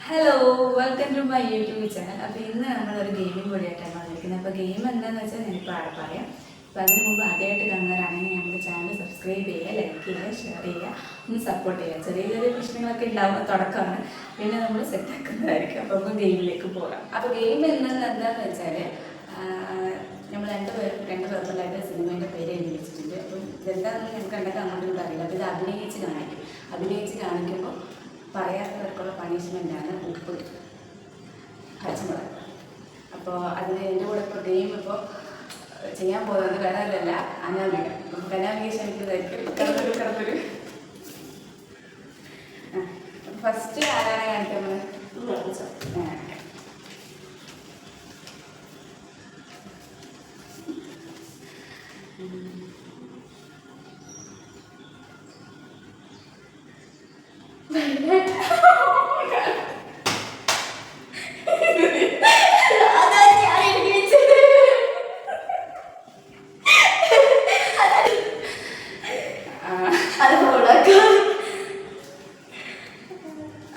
Hello, welcome to my YouTube channel. അപ്പോൾ ഇന്ന് നമ്മളൊരു ഗെയിമിംഗ് കൂടിയായിട്ടാണ് വന്നിരിക്കുന്നത്. അപ്പോൾ ഗെയിം എന്താണെന്ന് വെച്ചാൽ ഞാനിപ്പോൾ ആടെ പറയാം. അപ്പോൾ അതിന് മുമ്പ് ആദ്യമായിട്ട് കാണുന്നവരാണെങ്കിൽ നമ്മുടെ ചാനൽ സബ്സ്ക്രൈബ് ചെയ്യുക, ലൈക്ക് ചെയ്യുക, ഷെയർ ചെയ്യുക, ഒന്ന് സപ്പോർട്ട് ചെയ്യുക. ചെറിയ ചെറിയ പ്രശ്നങ്ങളൊക്കെ ഉണ്ടാവുന്ന തുടക്കമാണ്, പിന്നെ നമ്മൾ സെറ്റാക്കുന്നതായിരിക്കും. അപ്പോൾ നമുക്ക് ഗെയിമിലേക്ക് പോകാം. അപ്പോൾ ഗെയിം എന്താണെന്ന് വെച്ചാൽ നമ്മൾ രണ്ട് പേർക്കുള്ളതായിട്ട് സിനിമേൻ്റെ പേര് എഴുതി വെച്ചിട്ടുണ്ട്. അപ്പം ഇതെന്താണെന്ന് ഞങ്ങൾക്ക് കണ്ടൊക്കെ അങ്ങോട്ടും അറിയില്ല. അപ്പോൾ ഇത് അഭിനയിച്ച് കാണിക്കുമ്പോൾ പറയാത്തവർക്കുള്ള പണിഷ്മെൻ്റാണ് ഉപ്പ്, പച്ചമുളക്. അപ്പോൾ അതിന് എൻ്റെ കൂടെ ഇപ്പോൾ ഗെയിം ഇപ്പോൾ ചെയ്യാൻ പോകുന്നത് വേറെ അല്ല, അനാമിക. നമുക്ക് അനാമിക ക്ഷണിക്കുന്നതായിരിക്കും. കടന്നൊരു ഫസ്റ്റ് ആരാണ് കാണിക്കുന്നത്?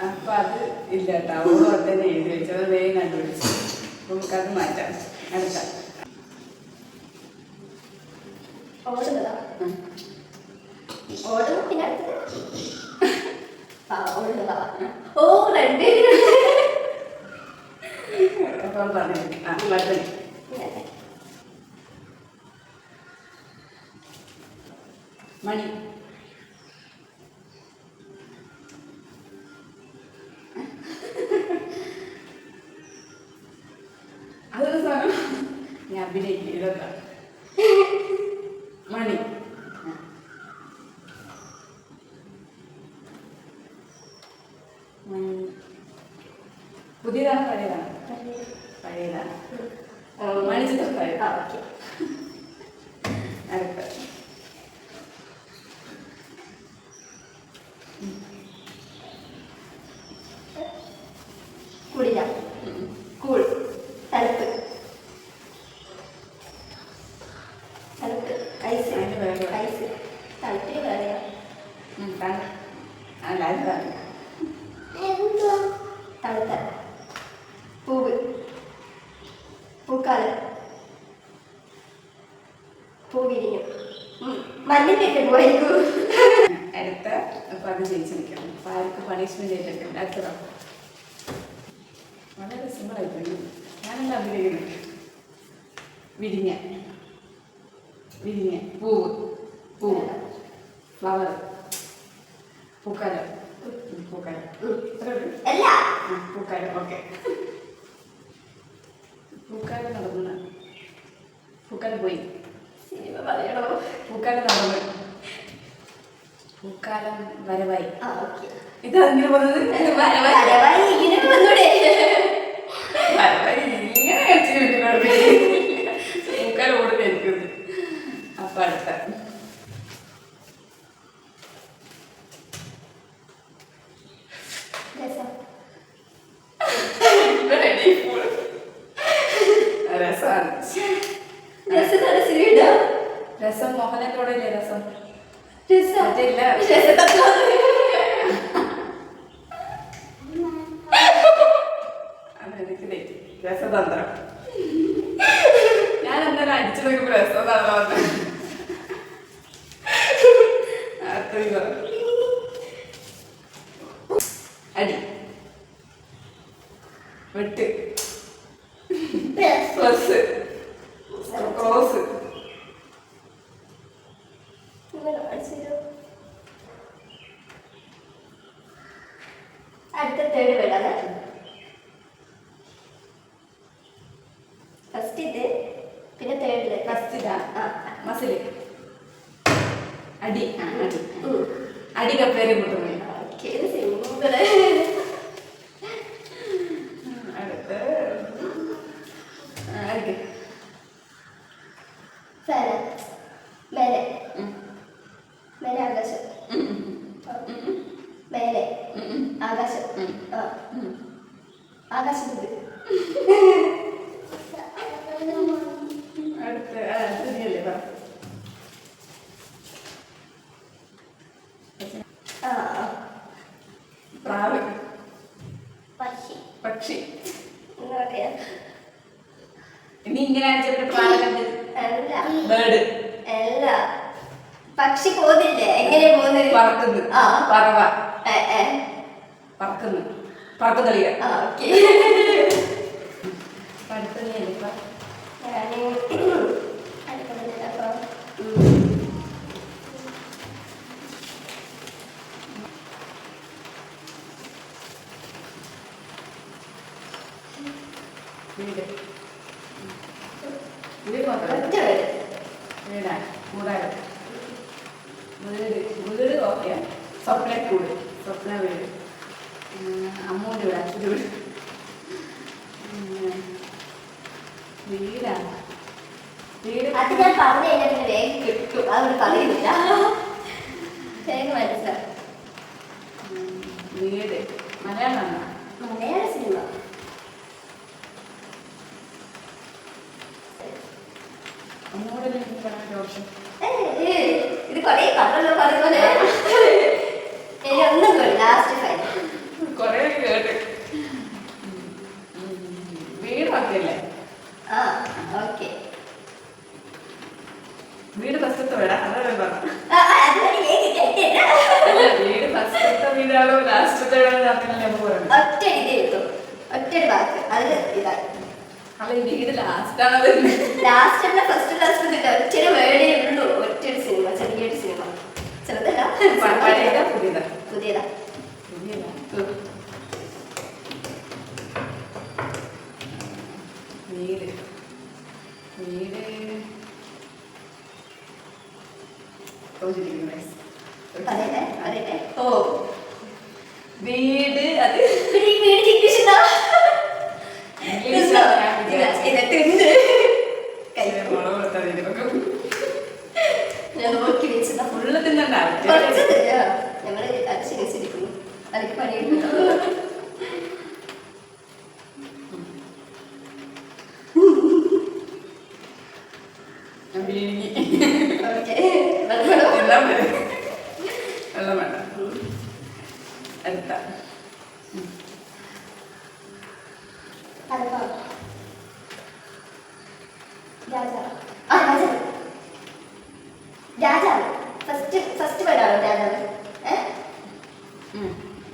അപ്പൊ അത് ഇല്ല കേട്ടോ, അവളോ തന്നെ എഴുതി വെച്ചു. അത് വേഗം കണ്ടുപിടിച്ചു. നമുക്കത് മാറ്റാം. അടുത്ത അപ്പം പറഞ്ഞു മണി. അതൊരു സാധനം ഞാൻ അഭിനയിക്കും. ഇതെന്താ? മണി. പുതിയതാണ് പഴയതാണ്? പഴയതാണ്. മണി ചിത്രത്താഴ്. അടുത്ത കുടില കൂൾ തണുപ്പ് തണുപ്പ് ഐസ് ഐസ് തണുപ്പിന് പറയാം. അല്ല അത് തണുത്ത പൂവ് പൂക്കാലം പൂ വിരിഞ്ഞു മഞ്ഞിട്ട് പോയിരിക്കൂ. അടുത്ത അപ്പം അത് ജയിച്ചിരിക്കണം. അപ്പം ആർക്ക് പണിഷ്മെന്റ് ചെയ്തിട്ടുണ്ട്? അടുത്തതോ വളരെ സിമ്പിളായിപ്പോയി. ഞാനെന്താ അഭിനയിക്കുന്നത്? വിരിഞ്ഞ പൂവ് ഫ്ലവർ പൂക്കാലം പൂക്കാലം. ഓക്കെ, പൂക്കാലം നടന്ന പൂക്കാലം പോയി. സിനിമ പറയണോ? പൂക്കാലം നടന്നു. പൂക്കാലം വരവായി. ഇതങ്ങനെ പറഞ്ഞത് ഇങ്ങനെ പൂക്കാലം ഓടുന്നായിരിക്കും. അപ്പൊ അടുത്ത രസം മോഹനത്തോടെ ഇല്ലേ? രസം അതെനിക്ക് തെറ്റി. രസതന്ത്രം. ഞാൻ എന്തായാലും അടിച്ചു നോക്കുമ്പോ രസതന്ത്രം. അടി വെട്ട് പ്ലസ് ക്രോസ്. അടുത്ത തേർഡ് വേർഡാണ്. ഫസ്റ്റ് ഇത്, പിന്നെ തേർഡില്. ഫസ്റ്റ് ഇതാ മസില്. അടി അടി കപ്പേരെ കൂട്ടുന്നു. സിമ്പിള്. അടുത്ത ഫാന മേലെ മേലെ ആകാശം മേലെ ആകാശം ആകാശത്ത് അടുത്ത ശരിയല്ലേ? പ്രാവ് പക്ഷി പക്ഷി. എന്താ പറയാ? ഇനി ഇങ്ങനെ അടിച്ചപ്പോൾ പ്രാണകണ്ട് അല്ല. ബേർഡ്. അല്ല. പക്ഷി പോകുന്നില്ലേ? എങ്ങനെയാ പോകുന്നത്? പറക്കുന്നു. ആ. പറവ. ഏ. പറക്കുന്നു. പറക്കുതളിക. ആ, ഓക്കേ. അടുത്തല്ലേ ഇപ്പൊ ഞാന് അടുക്കളയിലപ്പോ വീട്. വീട് മാത്രം. ഒറ്റ പേര്. വീടാ. കൂടാരം. വീട്. വീട് ഓക്കെ. സ്വപ്നക്കൂട്. സ്വപ്ന വീട്. അമ്മൂൻ്റെ വീട്. അച്ഛൻ്റെ വീട്. വീടാ. വീട്. അത് ഞാൻ പറഞ്ഞു കഴിഞ്ഞാൽ പിന്നെ വേഗം കിട്ടും. അതുകൊണ്ട് പറയുന്നില്ല. വേഗം മനസ്സിലാവും. വീട്. മലയാളമാണോ? മലയാള സിനിമ. ഒന്നുകൂടെ എനിക്ക് പറയാൻ ഓപ്ഷൻ. ഇത് കൊറേ പറഞ്ഞല്ലോ പറഞ്ഞ ഇനി ഒന്നും കൂടി ലാസ്റ്റ് ഫൈനൽ. കൊറേ കേട്ട്. വീട് പക്കല്ലേ? ആ, ഓക്കെ. വീട് ഫസ്റ്റത്തെ വീടാ? അതല്ലേ പറഞ്ഞു. വീട് ഫസ്റ്റത്തെ വീടാണോ ലാസ്റ്റത്തെ വീടാണോ അങ്ങനെ ഞാൻ പറഞ്ഞു. ഒറ്റ ഇത് കിട്ടും. ഒറ്റ വാക്ക്. അത് ഇതാണ്. അല്ല ഈ വീട് ലാസ്റ്റ് ആണോ വരുന്നത്? ലാസ്റ്റ് അല്ല ഫസ്റ്റ് ലാസ്റ്റ് കിട്ടും. ഒറ്റൊരു വേർഡേ ഉള്ളൂ. ഒറ്റൊരു സിനിമ. ചെറിയൊരു സിനിമ. ചെറുതല്ല. പഴയതാ പുതിയതാ? പുതിയതാ. പുതിയതാ. വീട്. വീട്. പറയട്ടെ പറയട്ടെ. ഓ വീട്. അത് പിന്നെ ഈ വീട് ഇംഗ്ലീഷ് ഇതെത്തുണ്ട്. ഞാൻ നോക്കി വെച്ചതാ. ഫുള്ള് തിന്നണ്ടാവും. കുറച്ചത് ഞങ്ങള് അത് ശരിക്കുന്നു. അതൊക്കെ പണിയെടുക്കുന്നു. വെള്ളം വേണ്ട. അടുത്ത രാജാവ്. ഫസ്റ്റ് പേടാണോ രാജാവ്?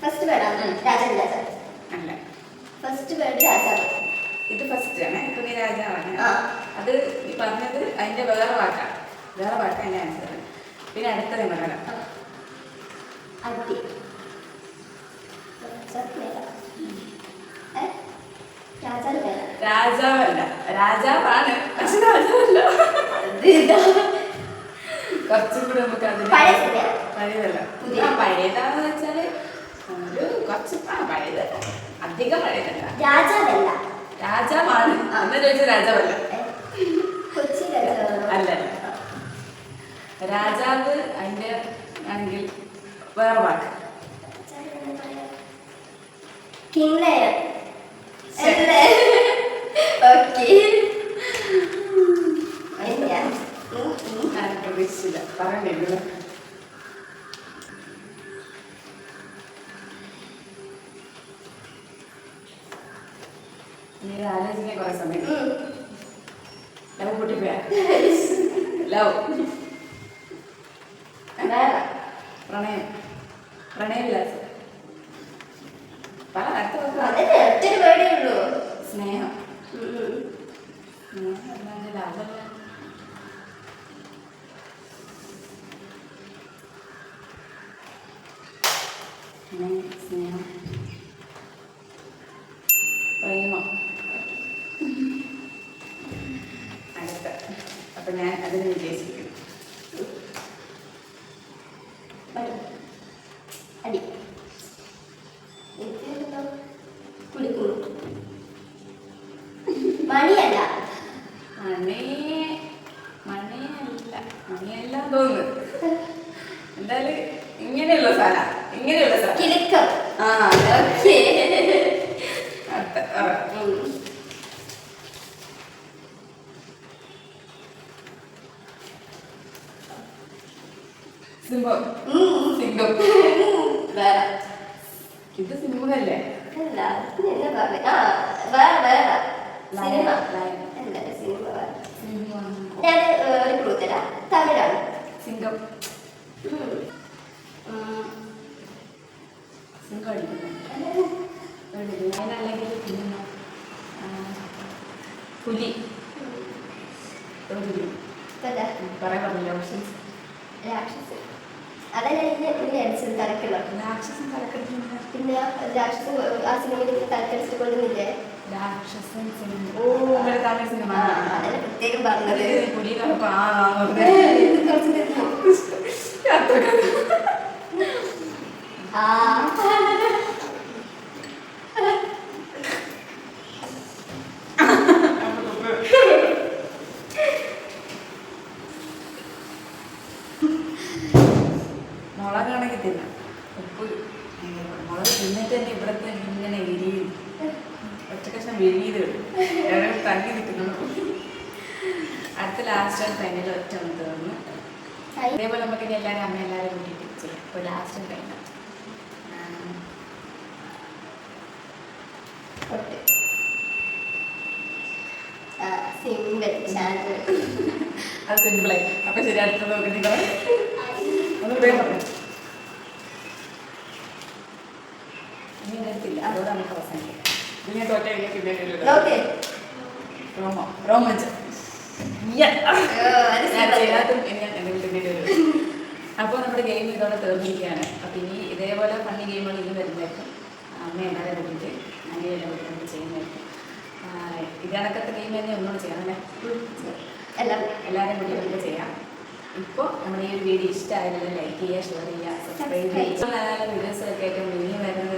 ഫസ്റ്റ് പേടാണ് രാജാവ്. രാജാവ് അല്ല. ഫസ്റ്റ് പേട് രാജാവ്. ഇത് ഫസ്റ്റ് ആണ്. ഇപ്പൊ നീ രാജാവാണ്. ആ. അത് നീ പറഞ്ഞത് അതിന്റെ വേറെ വാക്കാണ്. വേറെ വാക്കാണ് അതിന്റെ ആൻസർ. പിന്നെ അടുത്തത് പറയണം. അടി. രാജാവ് പേര. രാജാവല്ല. രാജാവാണ് പക്ഷെ രാജാവല്ല. കുറച്ചും കൂടെ നമുക്ക് അതിന് പഴയ സിനിമയാ? പഴയതല്ല. പുതിയ. പഴയതാന്ന് വെച്ചാല് ഒരു കുറച്ച് പഴയതല്ല. അധികം പഴയതല്ല. രാജാവല്ല. രാജാവാണ്. അന്ന് ചോദിച്ച രാജാവല്ല. കൊച്ചി രാജാവ് അല്ലല്ല. രാജാവ് അതിന്റെ ആണെങ്കിൽ വേറെ വാക്ക്. King lion. ഓക്കെ. ഞാൻ പ്രതീക്ഷിച്ചില്ല. പറയണ്ടേ? നീ ആലോചിക്കാൻ കുറെ സമയം. ലവ് പൊട്ടിപ്പോയാ? ലവ്. പ്രണയം. പ്രണയവിലാസം. പറ അടുത്ത വാക്ക്. ഒറ്റൊരു പേടേ ഉള്ളൂ. സ്നേഹം. സ്നേഹം ലവല്ല. സ്നേഹം. പ്രേമം. അടുത്ത. അപ്പൊ ഞാൻ അതിന് വിജയിച്ചിരിക്കുന്നു. അടി. കുടിക്കുന്നു. മണിയല്ല. മണിയല്ല തോന്നുന്നു. എന്തായാലും ഇങ്ങനെയുള്ള സാധനം. ഇങ്ങനെയുള്ള സാധനം. കിലുക്കം. ആ ഓക്കെ. സിംഹം. സിംഹം. വേറെ ഇത് സിംഹമല്ലേ? അല്ല എന്നെ പറഞ്ഞു ആ വേറെ വേറെ സിനിമ ലയൺ. അല്ല സിനിമ വേറെ ഞാൻ ഒരു ക്ലൂ തരാം തമിഴാണ് സിംഗം. ഉം. ഉം. സിംഗം അടിക്കുന്നത് അതിനല്ലെങ്കിൽ പിന്നെ പുലി. ഒരു ഇപ്പല്ല പറയാൻ ഓപ്ഷൻസ്. രാക്ഷസൻ അതല്ല ഇതിന്റെ പിന്നെ അടിച്ചത് തലക്കുള്ള രാക്ഷസൻ തലക്കെടുത്തില്ല. പിന്നെ രാക്ഷസൻ ആ സിനിമയിൽ തലക്കടിച്ചിട്ട് കൊള്ളുന്നില്ലേ രാക്ഷസൻ സിനിമ. ഓ അങ്ങനെ തമിഴ് സിനിമ. അതല്ല പ്രത്യേകം പറഞ്ഞത് പുലി ആ മുളകാണെങ്കിൽ തിന്നാം. ഉപ്പ് മുളക് തിന്നിട്ട് തന്നെ ഇവിടുത്തെ ഇങ്ങനെ വിരിയും. ഒറ്റക്കഷ്ണം വിരിയത് തങ്ങി നിൽക്കുന്നു. അടുത്ത ലാസ്റ്റ് ആൻഡ് ഫൈനൽ ഒറ്റ ഒന്ന് തീർന്നു. അതേപോലെ നമുക്ക് ഇനി എല്ലാവരും അമ്മ എല്ലാവരും കൂട്ടിയിട്ട് ചെയ്യാം. ഇപ്പോൾ last and final single channel അത് സിമ്പിളായി. അപ്പം ശരി, അടുത്ത നോക്കുന്നില്ല ഒന്ന് വേഗം പറയാം. ഇനി നിർത്തില്ല, അതോടെ നമുക്ക് അവസാനിക്കാം. ഇനി ഞാൻ തോറ്റ ഓക്കെ റോമോ റോമഞ്ച് അപ്പോൾ നമ്മുടെ ഗെയിം ഇതോടെ തീർന്നിരിക്കുകയാണ്. അപ്പോൾ ഇനി ഇതേപോലെ ഫണ്ണി ഗെയിമുകൾ ഇനി വരുന്നതായിരിക്കും. അമ്മ എല്ലാവരെ കൂട്ടിയിട്ട് അനിയെല്ലാം കൂട്ടി ചെയ്യുന്നതായിരിക്കും. ഇതണക്കത്തെ ഗെയിം തന്നെ ഒന്നുകൂടെ ചെയ്യണം അല്ലേ? എല്ലാവരും കൂടി നമുക്ക് ചെയ്യാം. ഇപ്പോൾ നമ്മുടെ ഈ ഒരു വീഡിയോ ഇഷ്ടമായാലും ലൈക്ക് ചെയ്യുക, ഷെയർ ചെയ്യുക, സബ്സ്ക്രൈബ് ചെയ്യുക. നല്ല നല്ല വീഡിയോസൊക്കെ ആയിട്ട് ഇനിയും വരുന്നത്